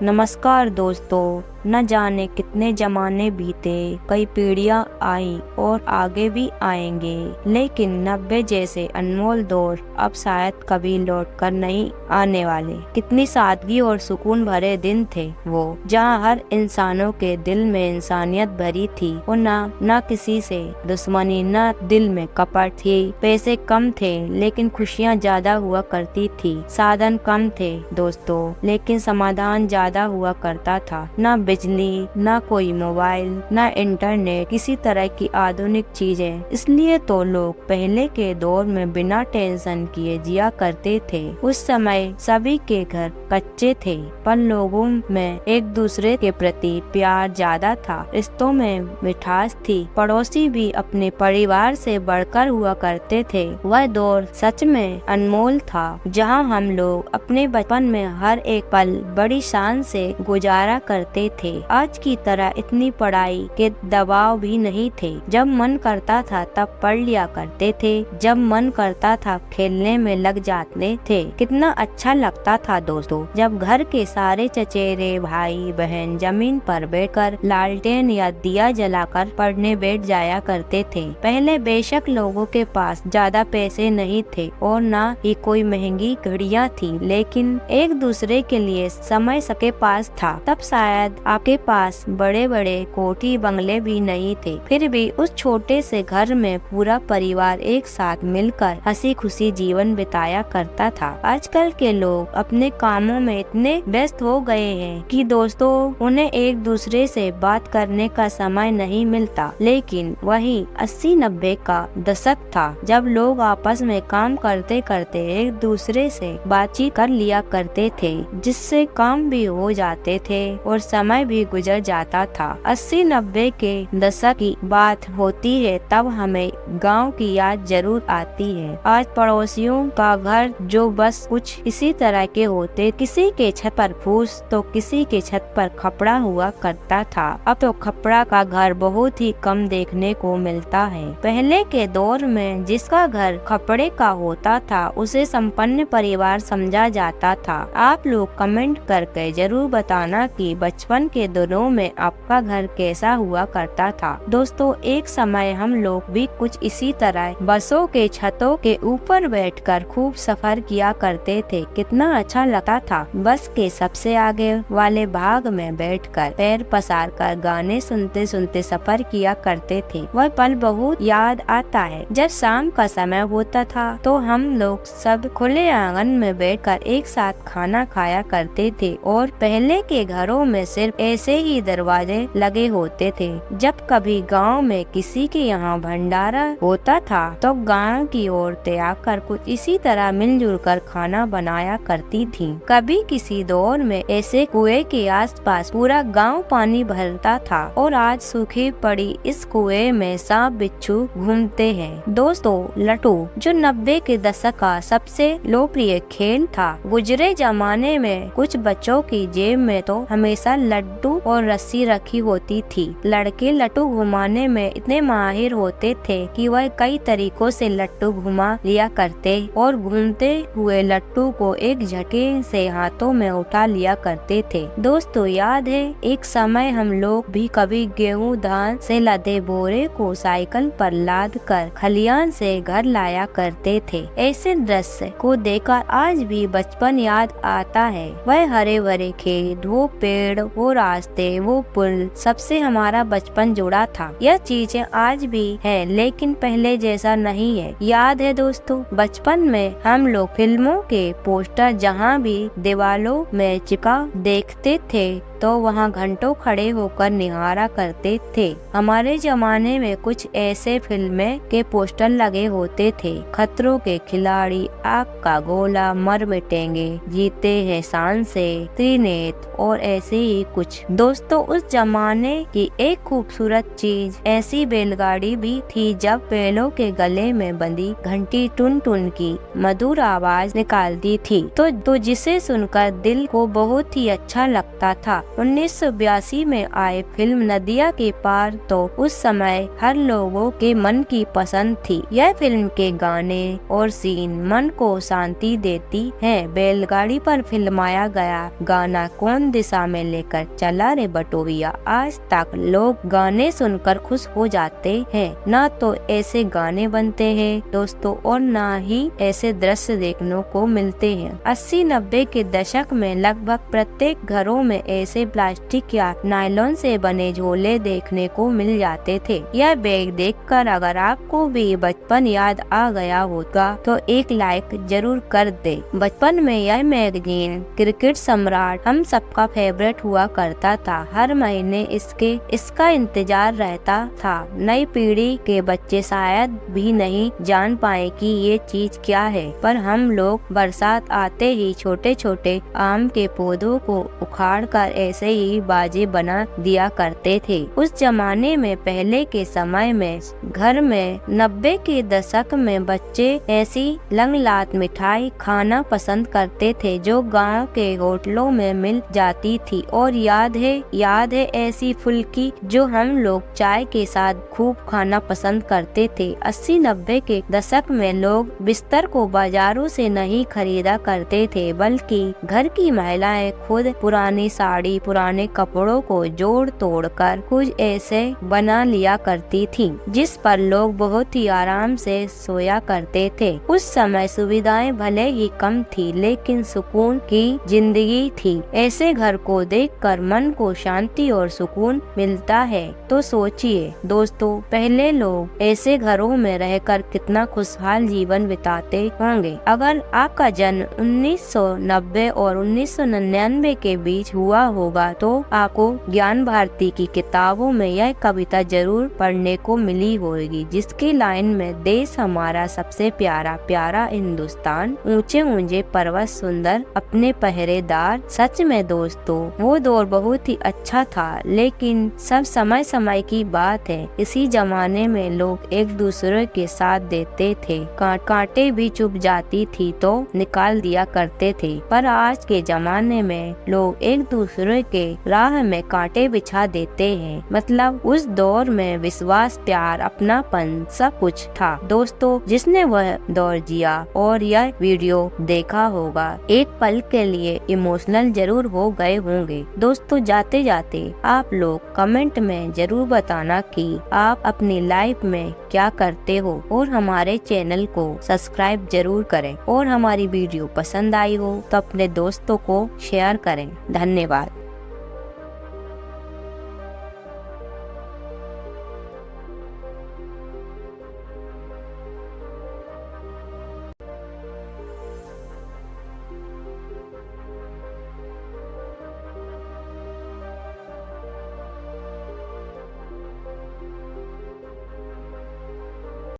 नमस्कार दोस्तों, न जाने कितने जमाने बीते, कई पीढ़ियां आई और आगे भी आएंगे, लेकिन 90 जैसे अनमोल दौर अब शायद कभी लौट कर नहीं आने वाले। कितनी सादगी और सुकून भरे दिन थे वो, जहां हर इंसानों के दिल में इंसानियत भरी थी और न किसी से दुश्मनी, न दिल में कपट थी। पैसे कम थे लेकिन खुशियाँ ज्यादा हुआ करती थी। साधन कम थे दोस्तों, लेकिन समाधान ज्यादा हुआ करता था। न बिजली, न कोई मोबाइल, न इंटरनेट, किसी तरह की आधुनिक चीजें। इसलिए तो लोग पहले के दौर में बिना टेंशन किए जिया करते थे। उस समय सभी के घर कच्चे थे, पर लोगों में एक दूसरे के प्रति प्यार ज्यादा था। रिश्तों में मिठास थी। पड़ोसी भी अपने परिवार से बढ़कर हुआ करते थे। वह दौर सच में अनमोल था, जहां हम लोग अपने बचपन में हर एक पल बड़ी शान से गुजारा करते थे। आज की तरह इतनी पढ़ाई के दबाव भी नहीं थे। जब मन करता था तब पढ़ लिया करते थे, जब मन करता था खेलने में लग जाते थे। कितना अच्छा लगता था दोस्तों, जब घर के सारे चचेरे भाई बहन जमीन पर बैठकर लालटेन या दिया जलाकर पढ़ने बैठ जाया करते थे। पहले बेशक लोगों के पास ज्यादा पैसे नहीं थे और न ही कोई महंगी घड़ियां थी, लेकिन एक दूसरे के लिए समय सबके पास था। तब शायद आपके पास बड़े बड़े कोठी बंगले भी नहीं थे, फिर भी उस छोटे से घर में पूरा परिवार एक साथ मिलकर हंसी खुशी जीवन बिताया करता था। आजकल के लोग अपने कामों में इतने व्यस्त हो गए हैं कि दोस्तों उन्हें एक दूसरे से बात करने का समय नहीं मिलता। लेकिन वही 80-90 का दशक था, जब लोग आपस में काम करते करते एक दूसरे से बातचीत कर लिया करते थे, जिससे काम भी हो जाते थे और समय भी गुजर जाता था। 80-90 के दशक की बात होती है तब हमें गांव की याद जरूर आती है। आज पड़ोसियों का घर जो बस कुछ इसी तरह के होते, किसी के छत पर फूस तो किसी के छत पर खपड़ा हुआ करता था। अब तो खपड़ा का घर बहुत ही कम देखने को मिलता है। पहले के दौर में जिसका घर खपड़े का होता था उसे संपन्न परिवार समझा जाता था। आप लोग कमेंट करके जरूर बताना कि बचपन के दिनों में आपका घर कैसा हुआ करता था। दोस्तों एक समय हम लोग भी कुछ इसी तरह बसों के छतों के ऊपर बैठकर खूब सफर किया करते थे। कितना अच्छा लगता था बस के सबसे आगे वाले भाग में बैठकर पैर पसार कर गाने सुनते सुनते सफर किया करते थे। वह पल बहुत याद आता है। जब शाम का समय होता था तो हम लोग सब खुले आंगन में बैठकर एक साथ खाना खाया करते थे और पहले के घरों में सिर्फ ऐसे ही दरवाजे लगे होते थे। जब कभी गांव में किसी के यहाँ भंडारा होता था तो गांव की औरतें आकर कुछ इसी तरह मिलजुल कर खाना बनाया करती थीं। कभी किसी दौर में ऐसे कुएं के आसपास पूरा गांव पानी भरता था और आज सूखी पड़ी इस कुएं में सांप बिच्छू घूमते हैं। दोस्तों लट्टू जो 90 के दशक का सबसे लोकप्रिय खेल था। गुजरे जमाने में कुछ बच्चों की जेब में तो हमेशा लड्डू और रस्सी रखी होती थी। लड़के लट्टू घुमाने में इतने माहिर होते थे कि वह कई तरीकों से लट्टू घुमा लिया करते और घूमते हुए लट्टू को एक झटके से हाथों में उठा लिया करते थे। दोस्तों याद है एक समय हम लोग भी कभी गेहूं धान से लदे बोरे को साइकिल पर लाद कर खलियान से घर लाया करते थे। ऐसे दृश्य को देखकर आज भी बचपन याद आता है। वह हरे भरे खेत, वो पेड़, वो रास्ते, वो पुल, सबसे हमारा बचपन जुड़ा था। यह चीजें आज भी है लेकिन पहले जैसा नहीं है। याद है दोस्तों बचपन में हम लोग फिल्मों के पोस्टर जहाँ भी दीवालों में चिपका देखते थे तो वहाँ घंटों खड़े होकर निहारा करते थे। हमारे जमाने में कुछ ऐसे फिल्में के पोस्टर लगे होते थे, खतरों के खिलाड़ी, आग का गोला, मर मिटेंगे, जीते हैं शान से, त्रिनेत्र और ऐसे ही कुछ। दोस्तों उस जमाने की एक खूबसूरत चीज ऐसी बैलगाड़ी भी थी जब बैलों के गले में बंधी घंटी टुन टुन की मधुर आवाज निकालती थी तो जिसे सुनकर दिल को बहुत ही अच्छा लगता था। 1982 में आए फिल्म नदिया के पार तो उस समय हर लोगों के मन की पसंद थी। यह फिल्म के गाने और सीन मन को शांति देती हैं। बैलगाड़ी पर फिल्माया गया गाना कौन दिशा में लेकर चला रे बटोहिया, आज तक लोग गाने सुनकर खुश हो जाते हैं। ना तो ऐसे गाने बनते हैं दोस्तों और ना ही ऐसे दृश्य देखने को मिलते हैं। 80-90 के दशक में लगभग प्रत्येक घरों में ऐसे प्लास्टिक या नायलॉन से बने झोले देखने को मिल जाते थे। यह बैग देखकर अगर आपको भी बचपन याद आ गया होगा तो एक लाइक जरूर कर दे। बचपन में यह मैगजीन क्रिकेट सम्राट हम सबका फेवरेट हुआ करता था। हर महीने इसका इंतजार रहता था। नई पीढ़ी के बच्चे शायद भी नहीं जान पाए कि ये चीज क्या है, पर हम लोग बरसात आते ही छोटे छोटे आम के पौधों को उखाड़कर ऐसे ही बाजे बना दिया करते थे। उस जमाने में पहले के समय में घर में 90 के दशक में बच्चे ऐसी लंगलात मिठाई खाना पसंद करते थे जो गांव के होटलों में मिल जाती थी। और याद है ऐसी फुल्की जो हम लोग चाय के साथ खूब खाना पसंद करते थे। 80-90 के दशक में लोग बिस्तर को बाजारों से नहीं खरीदा करते थे, बल्कि घर की महिलाएं खुद पुरानी साड़ी पुराने कपड़ों को जोड़ तोड़ कर कुछ ऐसे बना लिया करती थी जिस पर लोग बहुत ही आराम से सोया करते थे। उस समय सुविधाएं भले ही कम थी लेकिन सुकून की जिंदगी थी। ऐसे घर को देखकर मन को शांति और सुकून मिलता है। तो सोचिए दोस्तों, पहले लोग ऐसे घरों में रहकर कितना खुशहाल जीवन बिताते होंगे। अगर आपका जन्म 1990 और 1999 के बीच हुआ होगा तो आपको ज्ञान भारती की किताबों में यह कविता जरूर पढ़ने को मिली होगी, जिसकी लाइन में देश हमारा सबसे प्यारा प्यारा हिंदुस्तान, ऊंचे ऊंचे पर्वत सुंदर अपने पहरेदार। सच में दोस्तों वो दौर बहुत ही अच्छा था, लेकिन सब समय समय की बात है। इसी जमाने में लोग एक दूसरे के साथ देते थे। कांटे भी चुभ जाती थी तो निकाल दिया करते थे, पर आज के जमाने में लोग एक दूसरे के राह में कांटे बिछा देते हैं। मतलब उस दौर में विश्वास, प्यार, अपनापन सब कुछ था। दोस्तों जिसने वह दौर जिया और यह वीडियो देखा होगा एक पल के लिए इमोशनल जरूर हो गए होंगे। दोस्तों जाते जाते आप लोग कमेंट में जरूर बताना कि आप अपनी लाइफ में क्या करते हो और हमारे चैनल को सब्सक्राइब जरूर करें और हमारी वीडियो पसंद आई हो तो अपने दोस्तों को शेयर करें। धन्यवाद।